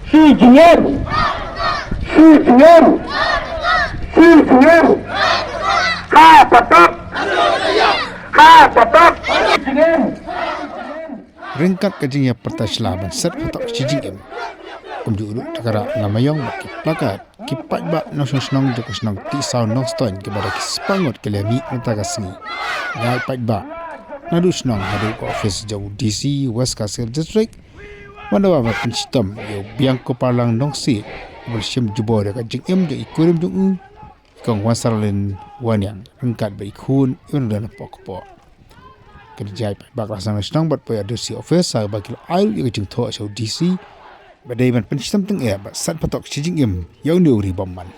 Jingim, Jingim, Jingim, Phatok, Phatok, Jingim. Ringkat kajingnya pertaslaban set Phatok Jingim. Kumjulu takara ngamayong baki plakat ki Paidbah nong joko snong Tiehsaw Nongsiej kepada kispangot kelemi natagasni. Ngai Paidbah nadu snong hadu ko office jauh DC West Kasir District. Mandawa pencitam yo Biangkuparlang Nongsiej bersim jubor dekat Jingim je ikurim jung kong wasarlen wanyang ringkat berikun dan pokpo. Kerja Paidbah rasang snong bat poya DC office sa bakil ail yo jing tho jauh DC. Badai man pencitam teng bat sat Phatok Jingim yang diuri bomman.